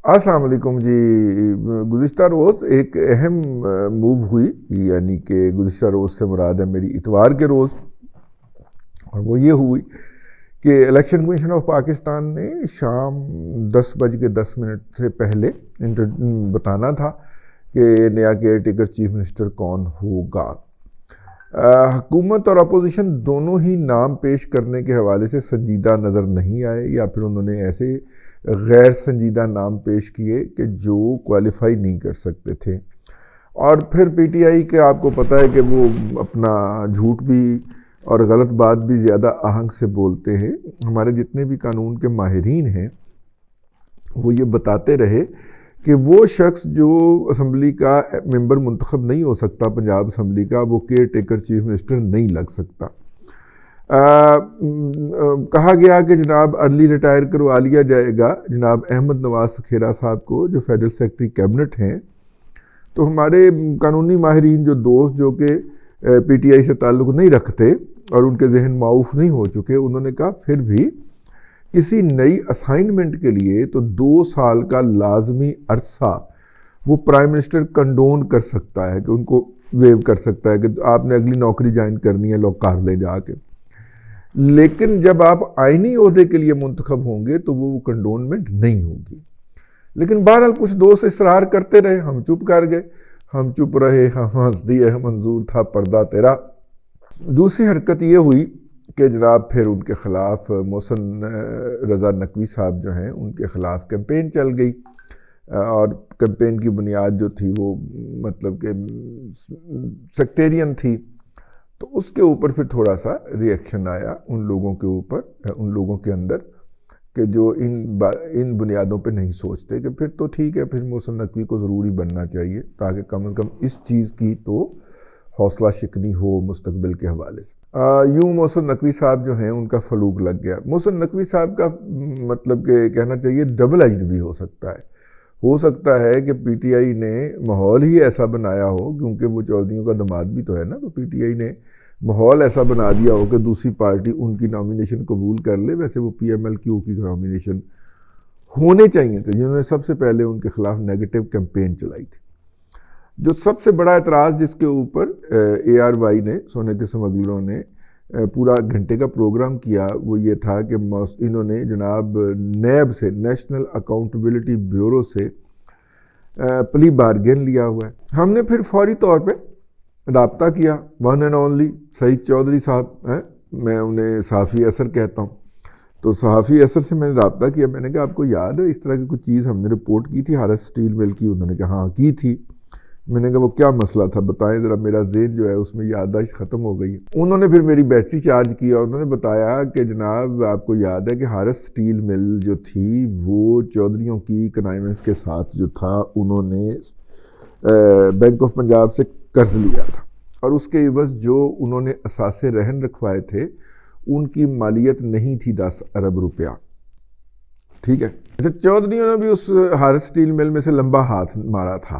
السلام علیکم جی۔ گزشتہ روز ایک اہم موو ہوئی، یعنی کہ گزشتہ روز سے مراد ہے میری اتوار کے روز، اور وہ یہ ہوئی کہ الیکشن کمیشن آف پاکستان نے شام 10:10 سے پہلے بتانا تھا کہ نیا کیئر ٹیکر چیف منسٹر کون ہوگا۔ حکومت اور اپوزیشن دونوں ہی نام پیش کرنے کے حوالے سے سنجیدہ نظر نہیں آئے، یا پھر انہوں نے ایسے غیر سنجیدہ نام پیش کیے کہ جو کوالیفائی نہیں کر سکتے تھے۔ اور پھر پی ٹی آئی کے آپ کو پتہ ہے کہ وہ اپنا جھوٹ بھی اور غلط بات بھی زیادہ آہنگ سے بولتے ہیں۔ ہمارے جتنے بھی قانون کے ماہرین ہیں وہ یہ بتاتے رہے کہ وہ شخص جو اسمبلی کا ممبر منتخب نہیں ہو سکتا، پنجاب اسمبلی کا، وہ کیئر ٹیکر چیف منسٹر نہیں لگ سکتا۔ کہا گیا کہ جناب ارلی ریٹائر کروا لیا جائے گا جناب احمد نواز کھیرا صاحب کو، جو فیڈرل سیکرٹری کیبنٹ ہیں۔ تو ہمارے قانونی ماہرین جو دوست جو کہ پی ٹی آئی سے تعلق نہیں رکھتے اور ان کے ذہن معاف نہیں ہو چکے، انہوں نے کہا پھر بھی کسی نئی اسائنمنٹ کے لیے تو 2 سال کا لازمی عرصہ وہ پرائم منسٹر کنڈون کر سکتا ہے، کہ ان کو ویو کر سکتا ہے کہ آپ نے اگلی نوکری جوائن کرنی ہے، لوگ کر لیں جا کے۔ لیکن جب آپ آئینی عہدے کے لیے منتخب ہوں گے تو وہ کنڈونمنٹ نہیں ہوگی۔ لیکن بہرحال کچھ دوست اصرار کرتے رہے، ہم چپ کر گئے، ہم چپ رہے، ہم ہنس دیے، منظور تھا پردہ تیرا۔ دوسری حرکت یہ ہوئی کہ جناب پھر ان کے خلاف محسن رضا نقوی صاحب جو ہیں ان کے خلاف کیمپین چل گئی، اور کیمپین کی بنیاد جو تھی وہ مطلب کہ سیکٹیرین تھی۔ تو اس کے اوپر پھر تھوڑا سا ریئیکشن آیا ان لوگوں کے اوپر، ان لوگوں کے اندر، کہ جو ان بنیادوں پہ نہیں سوچتے، کہ پھر تو ٹھیک ہے، پھر محسن نقوی کو ضروری بننا چاہیے تاکہ کم از کم اس چیز کی تو حوصلہ شکنی ہو مستقبل کے حوالے سے۔ یوں محسن نقوی صاحب جو ہیں ان کا فلوک لگ گیا۔ محسن نقوی صاحب کا مطلب کہ کہنا چاہیے ڈبل ایجڈ بھی ہو سکتا ہے کہ پی ٹی آئی نے ماحول ہی ایسا بنایا ہو، کیونکہ وہ چودھریوں کا داماد بھی تو ہے نا، تو پی ٹی آئی نے ماحول ایسا بنا دیا ہو کہ دوسری پارٹی ان کی نامینیشن قبول کر لے۔ ویسے وہ پی ایم ایل کیو کی نامینیشن ہونے چاہیے تھے، جنہوں نے سب سے پہلے ان کے خلاف نیگیٹو کیمپین چلائی تھی۔ جو سب سے بڑا اعتراض جس کے اوپر اے آر وائی نے، سونے کے سمگلروں نے پورا گھنٹے کا پروگرام کیا، وہ یہ تھا کہ انہوں نے جناب نیب سے، نیشنل اکاؤنٹیبلٹی بیورو سے پلی بارگین لیا ہوا ہے۔ ہم نے پھر فوری طور پہ رابطہ کیا، ون اینڈ اونلی سعید چودھری صاحب ہیں، میں انہیں صحافی اثر کہتا ہوں، تو صحافی اثر سے میں نے رابطہ کیا۔ میں نے کہا آپ کو یاد ہے اس طرح کی کچھ چیز ہم نے رپورٹ کی تھی ہارس اسٹیل مل کی؟ انہوں نے کہا ہاں کی تھی۔ میں نے کہا وہ کیا مسئلہ تھا بتائیں ذرا، میرا ذہن جو ہے اس میں یادداشت ختم ہو گئی ہے۔ انہوں نے پھر میری بیٹری چارج کیا، اور انہوں نے بتایا کہ جناب آپ کو یاد ہے کہ ہارس اسٹیل مل جو تھی وہ چودھریوں کی کنائیونس کے ساتھ جو تھا، انہوں نے بینک آف پنجاب سے قرض لیا تھا، اور اس کے عوض جو انہوں نے اثاثے رہن رکھوائے تھے ان کی مالیت نہیں تھی 10 ارب روپیہ۔ ٹھیک ہے، چودھریوں نے بھی اس ہارس اسٹیل مل میں سے لمبا ہاتھ مارا تھا،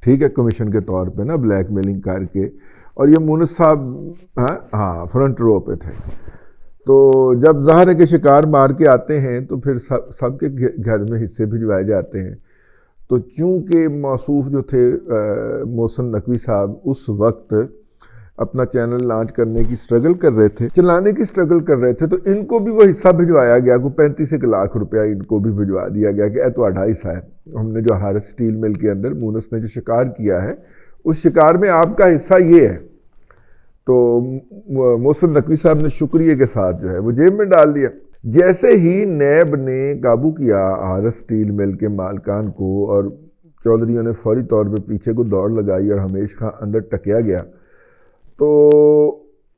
ٹھیک ہے، کمیشن کے طور پہ نا، بلیک میلنگ کر کے، اور یہ مونس صاحب ہاں فرنٹ رو پہ تھے۔ تو جب ظاہر ہے کہ شکار مار کے آتے ہیں تو پھر سب کے گھر میں حصے بھجوائے جاتے ہیں۔ تو چونکہ موصوف جو تھے محسن نقوی صاحب اس وقت اپنا چینل لانچ کرنے کی سٹرگل کر رہے تھے، چلانے کی سٹرگل کر رہے تھے، تو ان کو بھی وہ حصہ بھجوایا گیا، کو 35 لاکھ روپیہ ان کو بھی بھجوا دیا گیا کہ تہاڈا حصہ ہے۔ ہم نے جو ہارس اسٹیل مل کے اندر مونس نے جو شکار کیا ہے، اس شکار میں آپ کا حصہ یہ ہے۔ تو محسن نقوی صاحب نے شکریہ کے ساتھ جو ہے وہ جیب میں ڈال دیا۔ جیسے ہی نیب نے قابو کیا ہارس اسٹیل مل کے مالکان کو، اور چودھریوں نے فوری طور پہ پیچھے کو دوڑ لگائی اور ہمیش خان اندر ٹکیا گیا، تو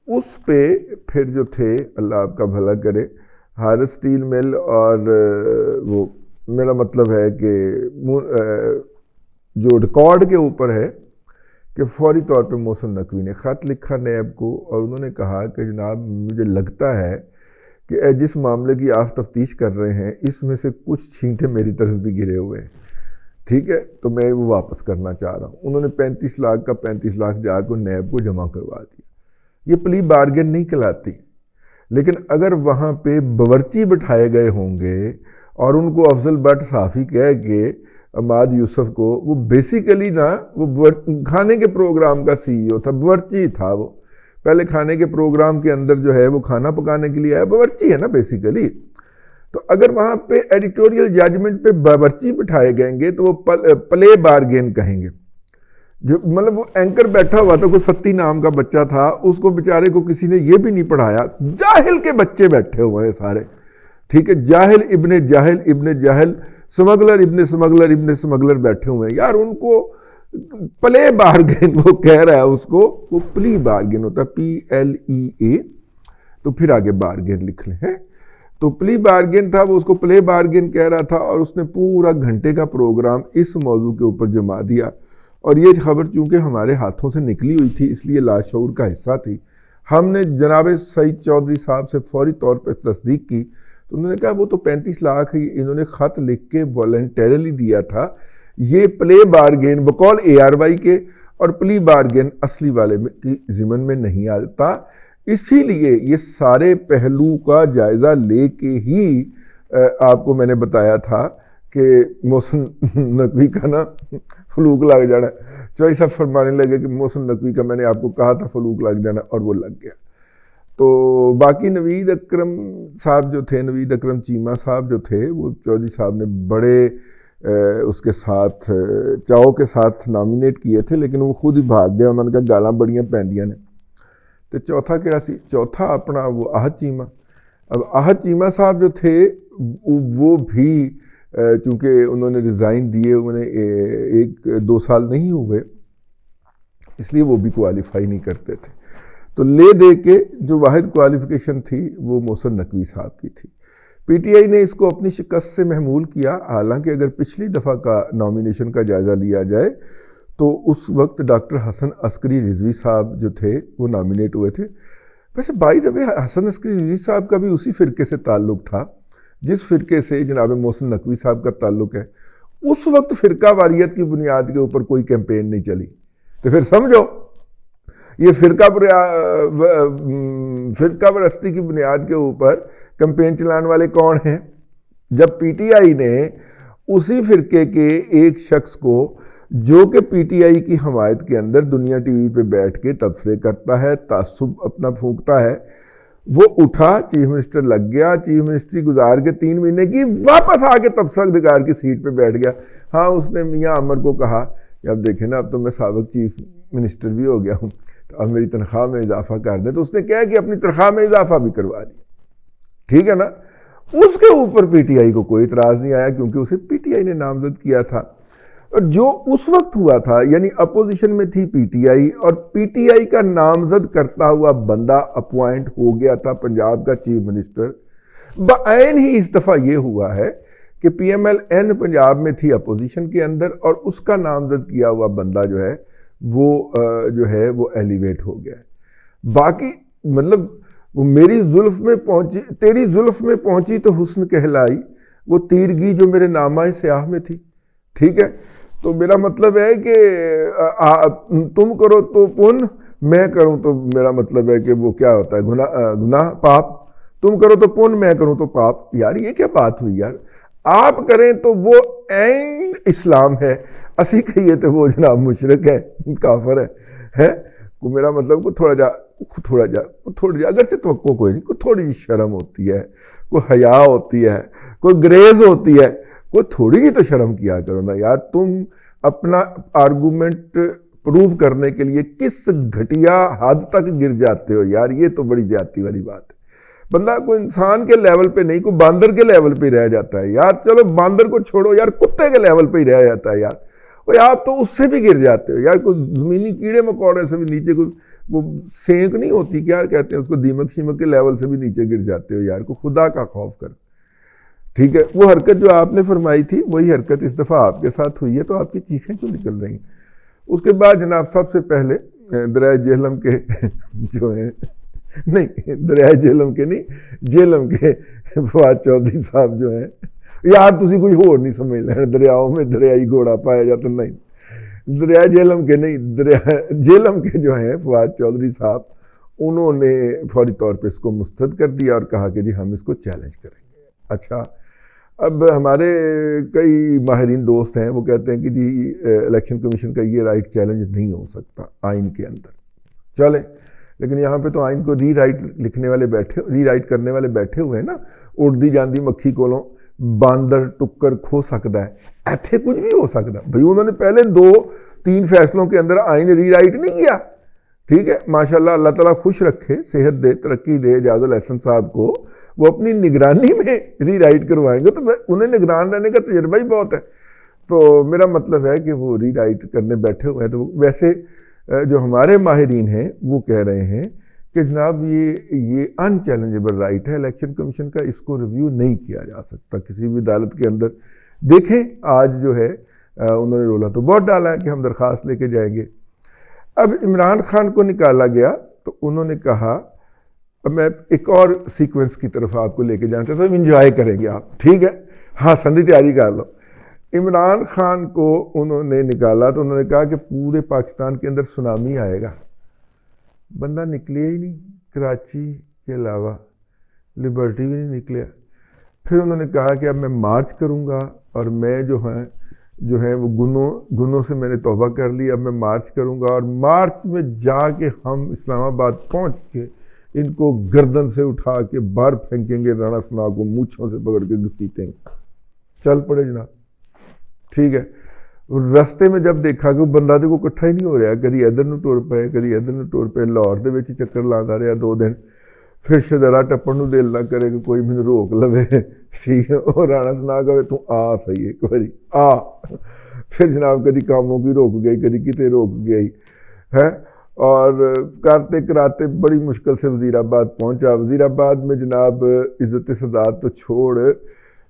اس پہ پھر جو تھے، اللہ آپ کا بھلا کرے، ہارس اسٹیل مل، اور وہ میرا مطلب ہے کہ جو ریکارڈ کے اوپر ہے کہ فوری طور پہ محسن نقوی نے خط لکھا نیب کو، اور انہوں نے کہا کہ جناب مجھے لگتا ہے کہ جس معاملے کی آپ تفتیش کر رہے ہیں اس میں سے کچھ چھینٹے میری طرف بھی گرے ہوئے ہیں، ٹھیک ہے، تو میں وہ واپس کرنا چاہ رہا ہوں۔ انہوں نے 35 لاکھ کا 35 لاکھ جا کے نیب کو جمع کروا دیا۔ یہ پلی بارگین نہیں کہلاتی، لیکن اگر وہاں پہ باورچی بٹھائے گئے ہوں گے اور ان کو افضل بٹ صافی کہہ کے عماد یوسف کو، وہ بیسیکلی نا وہ کھانے کے پروگرام کا سی ای او تھا، باورچی تھا وہ، پہلے کھانے کے پروگرام کے اندر جو ہے وہ کھانا پکانے کے لیے آیا، باورچی ہے نا بیسیکلی. تو اگر وہاں پہ ایڈیٹوریل ججمنٹ پہ باورچی بٹھائے گئیں گے تو وہ پلے بارگین کہیں گے. جو مطلب وہ اینکر بیٹھا ہوا تھا، کوئی ستی نام کا بچہ تھا، اس کو بیچارے کو کسی نے یہ بھی نہیں پڑھایا، جاہل کے بچے بیٹھے ہوئے ہیں سارے، ٹھیک ہے، جاہل ابن جاہل سمگلر ابن سمگلر بیٹھے ہوئے ہیں یار. ان کو پلے بارگین وہ کہہ رہا ہے، اس کو وہ پلی بارگین ہوتا ہے، PLEA، تو پھر آگے بارگین لکھ لیں. تو پلی بارگین تھا، وہ اس کو پلے بارگین کہہ رہا تھا، اور اس نے پورا گھنٹے کا پروگرام اس موضوع کے اوپر جما دیا. اور یہ خبر چونکہ ہمارے ہاتھوں سے نکلی ہوئی تھی اس لیے لاشعور کا حصہ تھی. ہم نے جناب سعید چودھری صاحب سے فوری طور پر تصدیق کی، تو انہوں نے کہا وہ تو 35 لاکھ ہی انہوں نے خط لکھ کے والنٹیرلی دیا تھا، یہ پلے بارگین بقول ARY کے، اور پلی بارگین اصلی والے کی ضمن میں نہیں آتا. اسی لیے یہ سارے پہلو کا جائزہ لے کے ہی آپ کو میں نے بتایا تھا کہ محسن نقوی کا نا فلوک لگ جانا. چوہی صاحب فرمانے لگے کہ محسن نقوی کا میں نے آپ کو کہا تھا فلوک لگ جانا، اور وہ لگ گیا. تو باقی نوید اکرم صاحب جو تھے، نوید اکرم چیمہ صاحب جو تھے، وہ چودھری صاحب نے بڑے اس کے ساتھ چاؤ کے ساتھ نامینیٹ کیے تھے، لیکن وہ خود ہی بھاگ گیا. انہوں نے کہا گالاں بڑیاں پیندیاں نے. تو چوتھا کیا سی؟ چوتھا اپنا وہ احد چیمہ. اب احد چیمہ صاحب جو تھے وہ بھی چونکہ انہوں نے ریزائن دیے، انہیں 1-2 سال نہیں ہوئے، اس لیے وہ بھی کوالیفائی نہیں کرتے تھے. تو لے دے کے جو واحد کوالیفیکیشن تھی وہ محسن نقوی صاحب کی تھی. PTI نے اس کو اپنی شکست سے محمول کیا. حالانکہ اگر پچھلی دفعہ کا نامینیشن کا جائزہ لیا جائے تو اس وقت ڈاکٹر حسن عسکری رضوی صاحب جو تھے وہ نامینیٹ ہوئے تھے. ویسے بائی دا وے حسن عسکری رضوی صاحب کا بھی اسی فرقے سے تعلق تھا جس فرقے سے جناب محسن نقوی صاحب کا تعلق ہے. اس وقت فرقہ واریت کی بنیاد کے اوپر کوئی کیمپین نہیں چلی. تو پھر سمجھو یہ فرقہ پرستی کی بنیاد کے اوپر کیمپین چلانے والے کون ہیں؟ جب PTI نے اسی فرقے کے ایک شخص کو جو کہ PTI کی حمایت کے اندر دنیا ٹی وی پہ بیٹھ کے تبصرے کرتا ہے، تعصب اپنا پھونکتا ہے، وہ اٹھا چیف منسٹر لگ گیا، چیف منسٹری گزار کے 3 مہینے کی واپس آ کے تبصرہ نگار کی سیٹ پہ بیٹھ گیا. ہاں اس نے میاں عمر کو کہا کہ اب دیکھیں نا اب تو میں سابق چیف منسٹر بھی ہو گیا ہوں، تو اب میری تنخواہ میں اضافہ کر دیں. تو اس نے کہا کہ اپنی تنخواہ میں اضافہ بھی کروا لیا. ٹھیک ہے نا. اس کے اوپر PTI کو کوئی اعتراض نہیں آیا کیونکہ اسے PTI نے نامزد کیا تھا. اور جو اس وقت ہوا تھا یعنی اپوزیشن میں تھی PTI، اور PTI کا نامزد کرتا ہوا بندہ اپوائنٹ ہو گیا تھا پنجاب کا چیف منسٹر. بعین ہی اس دفعہ یہ ہوا ہے کہ PMLN پنجاب میں تھی اپوزیشن کے اندر، اور اس کا نامزد کیا ہوا بندہ جو ہے وہ ایلیویٹ ہو گیا ہے. باقی مطلب وہ میری زلف میں پہنچی، تیری زلف میں پہنچی تو حسن کہلائی، وہ تیرگی جو میرے نامہ سیاہ میں تھی. ٹھیک ہے. تو میرا مطلب ہے کہ تم کرو تو پن، میں کروں تو میرا مطلب ہے کہ وہ کیا ہوتا ہے گناہ پاپ. تم کرو تو پن، میں کروں تو پاپ. یار یہ کیا بات ہوئی یار؟ آپ کریں تو وہ عین اسلام ہے، اسی کہیے تو وہ جناب مشرک ہے، کافر ہے. کو میرا مطلب کو تھوڑا جا اگرچہ توقع کوئی نہیں، کوئی تھوڑی شرم ہوتی ہے، کوئی حیا ہوتی ہے، کوئی گریز ہوتی ہے، کوئی تھوڑی ہی تو شرم کیا کرو نا یار. تم اپنا آرگومنٹ پروف کرنے کے لیے کس گھٹیا حد تک گر جاتے ہو یار، یہ تو بڑی زیادتی والی بات ہے. بندہ کوئی انسان کے لیول پہ نہیں، کوئی باندر کے لیول پہ ہی رہ جاتا ہے یار. چلو باندر کو چھوڑو یار، کتے کے لیول پہ ہی رہ جاتا ہے یار. وہ آپ تو اس سے بھی گر جاتے ہو یار. کوئی زمینی کیڑے مکوڑے سے بھی نیچے، کوئی وہ سینک نہیں ہوتی کیا کہتے ہیں اس کو، دیمک شیمک کے لیول سے بھی نیچے گر جاتے ہو یار. کو خدا کا خوف کر. ٹھیک ہے. وہ حرکت جو آپ نے فرمائی تھی وہی حرکت اس دفعہ آپ کے ساتھ ہوئی ہے، تو آپ کی چیخیں کیوں نکل رہی ہیں؟ اس کے بعد جناب سب سے پہلے دریائے جہلم کے جو ہیں، نہیں دریائے جہلم کے نہیں، جہلم کے فواد چودھری صاحب جو ہیں، یار تسی کوئی ہور نہیں سمجھ لیں، دریاؤں میں دریائی گھوڑا پایا جاتا نہیں. دریائے جہلم کے نہیں، جہلم کے جو ہیں فواد چودھری صاحب، انہوں نے فوری طور پہ اس کو مسترد کر دیا اور کہا کہ جی ہم اس کو چیلنج کریں گے. اچھا اب ہمارے کئی ماہرین دوست ہیں وہ کہتے ہیں کہ جی الیکشن کمیشن کا یہ رائٹ چیلنج نہیں ہو سکتا آئین کے اندر. چلے لیکن یہاں پہ تو آئین کو ری رائٹ کرنے والے بیٹھے ہوئے ہیں نا. اڑدی جاندی مکھی کولوں باندر ٹکر کھو سکتا ہے, ایتھے کچھ بھی ہو سکتا ہے بھائی. انہوں نے پہلے 2-3 فیصلوں کے اندر آئین ری رائٹ نہیں کیا. ٹھیک ہے, ماشاءاللہ اللہ تعالیٰ خوش رکھے, صحت دے, ترقی دے اعجاز الاحسن صاحب کو. وہ اپنی نگرانی میں ری رائٹ کروائیں گے تو انہیں نگران رہنے کا تجربہ ہی بہت ہے. تو میرا مطلب ہے کہ وہ ری رائٹ کرنے بیٹھے ہوئے ہیں. تو ویسے جو ہمارے ماہرین ہیں وہ کہہ رہے ہیں کہ جناب یہ ان چیلنجبل رائٹ ہے الیکشن کمیشن کا, اس کو ریویو نہیں کیا جا سکتا کسی بھی عدالت کے اندر. دیکھیں آج جو ہے انہوں نے رولا تو بہت ڈالا ہے کہ ہم درخواست لے کے جائیں گے. اب عمران خان کو نکالا گیا تو انہوں نے کہا, اب میں ایک اور سیکوینس کی طرف آپ کو لے کے جانا چاہتا ہوں, انجوائے کریں گے آپ. ٹھیک ہے, ہاں سندھی تیاری کر لو. عمران خان کو انہوں نے نکالا تو انہوں نے کہا کہ پورے پاکستان کے اندر سونامی آئے گا. بندہ نکلے ہی نہیں, کراچی کے علاوہ لبرٹی بھی نہیں نکلیا. پھر انہوں نے کہا کہ اب میں مارچ کروں گا اور میں جو ہے وہ گنوں سے میں نے توبہ کر لی, اب میں مارچ کروں گا اور مارچ میں جا کے ہم اسلام آباد پہنچ کے ان کو گردن سے اٹھا کے باہر پھینکیں گے, رانا ثنا کو مونچھوں سے پکڑ کے گھسیٹیں گے. چل پڑے جناب. ٹھیک ہے, رستے میں جب دیکھا کہ وہ بندہ تو کو کٹھا ہی نہیں ہو رہا, کدی ادھر نو ٹور پے کدی ادھر نو ٹور پے, لاہور دے وچ چکر لاتا رہا 2 دن. پھر شدرا ٹپن نو دل نہ کرے کہ کوئی مجھے روک لوے. ٹھیک ہے, اور رانا ثنا کہے تو آ صحیح ایک باری آ. پھر جناب کدی کاموں کی روک گئی, کدی کتے روک گئی ہے, اور کرتے کراتے بڑی مشکل سے وزیر آباد پہنچا. وزیر آباد میں جناب عزت سادات تو چھوڑ,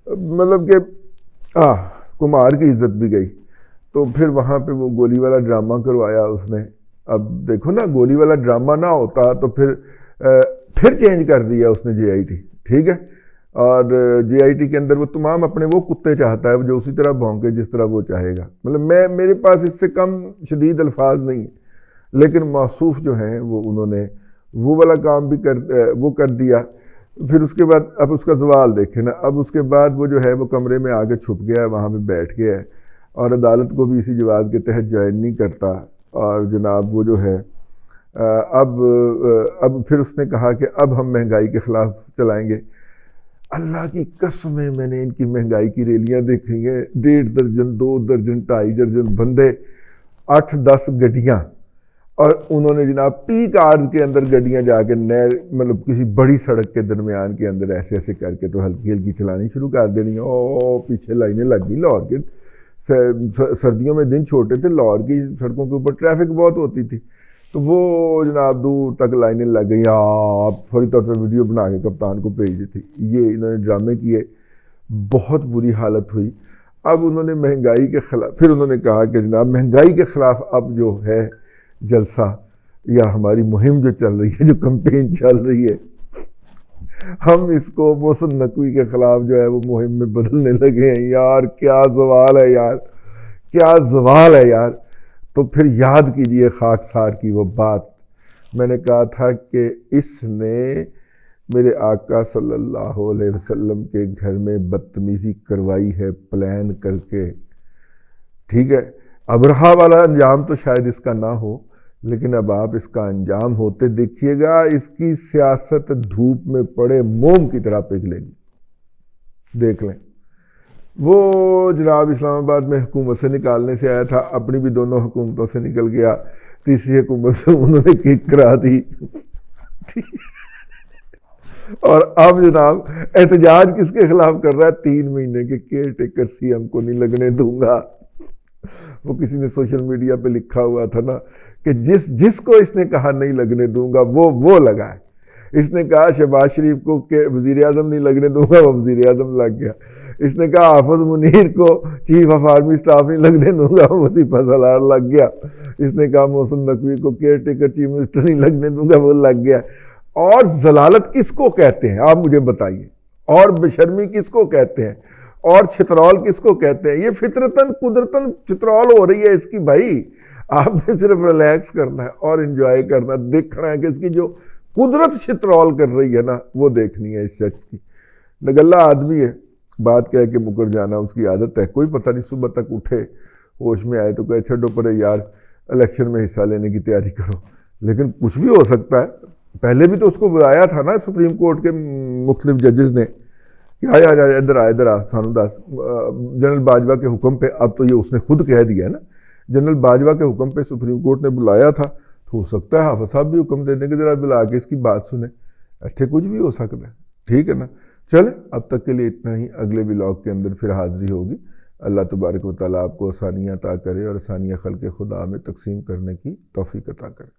مطلب کہ کمار کی عزت بھی گئی. تو پھر وہاں پہ وہ گولی والا ڈرامہ کروایا اس نے. اب دیکھو نا, گولی والا ڈرامہ نہ ہوتا تو پھر چینج کر دیا اس نے JIT. ٹھیک ہے, اور JIT کے اندر وہ تمام اپنے وہ کتے چاہتا ہے جو اسی طرح بھونکے جس طرح وہ چاہے گا. مطلب میرے پاس اس سے کم شدید الفاظ نہیں ہیں, لیکن موصوف جو ہیں وہ انہوں نے وہ والا کام بھی کر دیا. پھر اس کے بعد اب اس کا زوال دیکھیں نا. اب اس کے بعد وہ جو ہے وہ کمرے میں آگے چھپ گیا ہے, وہاں پہ بیٹھ گیا ہے اور عدالت کو بھی اسی جواز کے تحت جوائن نہیں کرتا. اور جناب وہ جو ہے اب پھر اس نے کہا کہ اب ہم مہنگائی کے خلاف چلائیں گے. اللہ کی قسمیں میں نے ان کی مہنگائی کی ریلیاں دیکھی ہیں. 1.5 درجن 2 درجن 2.5 درجن بندے, 8-10 گڈیاں, اور انہوں نے جناب پیک آرز کے اندر گڈیاں جا کے مطلب کسی بڑی سڑک کے درمیان کے اندر ایسے کر کے تو ہلکی ہلکی چلانی شروع کر دینی. پیچھے لائنیں لگ گئی. لاہور کے سردیوں میں دن چھوٹے تھے, لاہور کی سڑکوں کے اوپر ٹریفک بہت ہوتی تھی, تو وہ جناب دور تک لائنیں لگ گئیں. آپ فوری طور پہ ویڈیو بنا کے کپتان کو بھیج دی تھی. یہ انہوں نے ڈرامے کیے, بہت بری حالت ہوئی. اب انہوں نے مہنگائی کے خلاف پھر انہوں نے کہا کہ جناب مہنگائی کے خلاف اب جو ہے جلسہ یا ہماری مہم جو چل رہی ہے, جو کمپین چل رہی ہے, ہم اس کو محسن نقوی کے خلاف جو ہے وہ مہم میں بدلنے لگے ہیں. یار کیا زوال ہے یار, کیا زوال ہے یار. تو پھر یاد کیجئے خاکسار کی وہ بات, میں نے کہا تھا کہ اس نے میرے آقا صلی اللہ علیہ وسلم کے گھر میں بدتمیزی کروائی ہے پلان کر کے. ٹھیک ہے, ابرہا والا انجام تو شاید اس کا نہ ہو, لیکن اب آپ اس کا انجام ہوتے دیکھیے گا. اس کی سیاست دھوپ میں پڑے موم کی طرح پگھلے گی, دیکھ لیں. وہ جناب اسلام آباد میں حکومت سے نکالنے سے آیا تھا, اپنی بھی دونوں حکومتوں سے نکل گیا, تیسری حکومت سے انہوں نے کک کرا دی. اور اب جناب احتجاج کس کے خلاف کر رہا ہے؟ 3 مہینے کے کیئر ٹیکر CM کو نہیں لگنے دوں گا. وہ کسی نے سوشل میڈیا پہ لکھا ہوا تھا نا کہ جس کو اس نے کہا نہیں لگنے دوں گا وہ لگا ہے. اس نے کہا شہباز شریف کو کہ وزیر اعظم نہیں لگنے دوں گا, وہ وزیر اعظم لگ گیا. اس نے کہا حافظ منیر کو چیف آف آرمی اسٹاف نہیں لگنے دوں گا, وظیفہ سالار لگ گیا. اس نے کہا محسن نقوی کو کیئر ٹیکر چیف منسٹر نہیں لگنے دوں گا, وہ لگ گیا. اور ضلالت کس کو کہتے ہیں آپ مجھے بتائیے, اور بشرمی کس کو کہتے ہیں, اور چھترول کس کو کہتے ہیں؟ یہ فطرتاً قدرتاً چھترول ہو رہی ہے اس کی. بھائی آپ نے صرف ریلیکس کرنا ہے اور انجوائے کرنا, دیکھنا ہے کہ اس کی جو قدرت چھترول کر رہی ہے نا وہ دیکھنی ہے اس شخص کی. نگلا آدمی ہے, بات کہہ کے مکر جانا اس کی عادت ہے. کوئی پتہ نہیں صبح تک اٹھے ہوش میں آئے تو کہ چھڈو پرے یار الیکشن میں حصہ لینے کی تیاری کرو. لیکن کچھ بھی ہو سکتا ہے. پہلے بھی تو اس کو بلایا تھا نا سپریم کورٹ کے مختلف ججز نے کہ آیا ادھر آ سانو دس جنرل باجوہ کے حکم پہ. اب تو یہ اس نے خود کہہ دیا ہے نا, جنرل باجوہ کے حکم پہ سپریم کورٹ نے بلایا تھا, تو ہو سکتا ہے حافظ صاحب بھی حکم دے دیں کہ ذرا بلا کے اس کی بات سنیں. ایسے کچھ بھی ہو سکتا ہے. ٹھیک ہے نا. چلیں اب تک کے لیے اتنا ہی. اگلے ولاگ کے اندر پھر حاضری ہوگی. اللہ تبارک و تعالیٰ آپ کو آسانیاں عطا کرے اور آسانیاں خلق خدا میں تقسیم کرنے کی توفیق عطا کرے.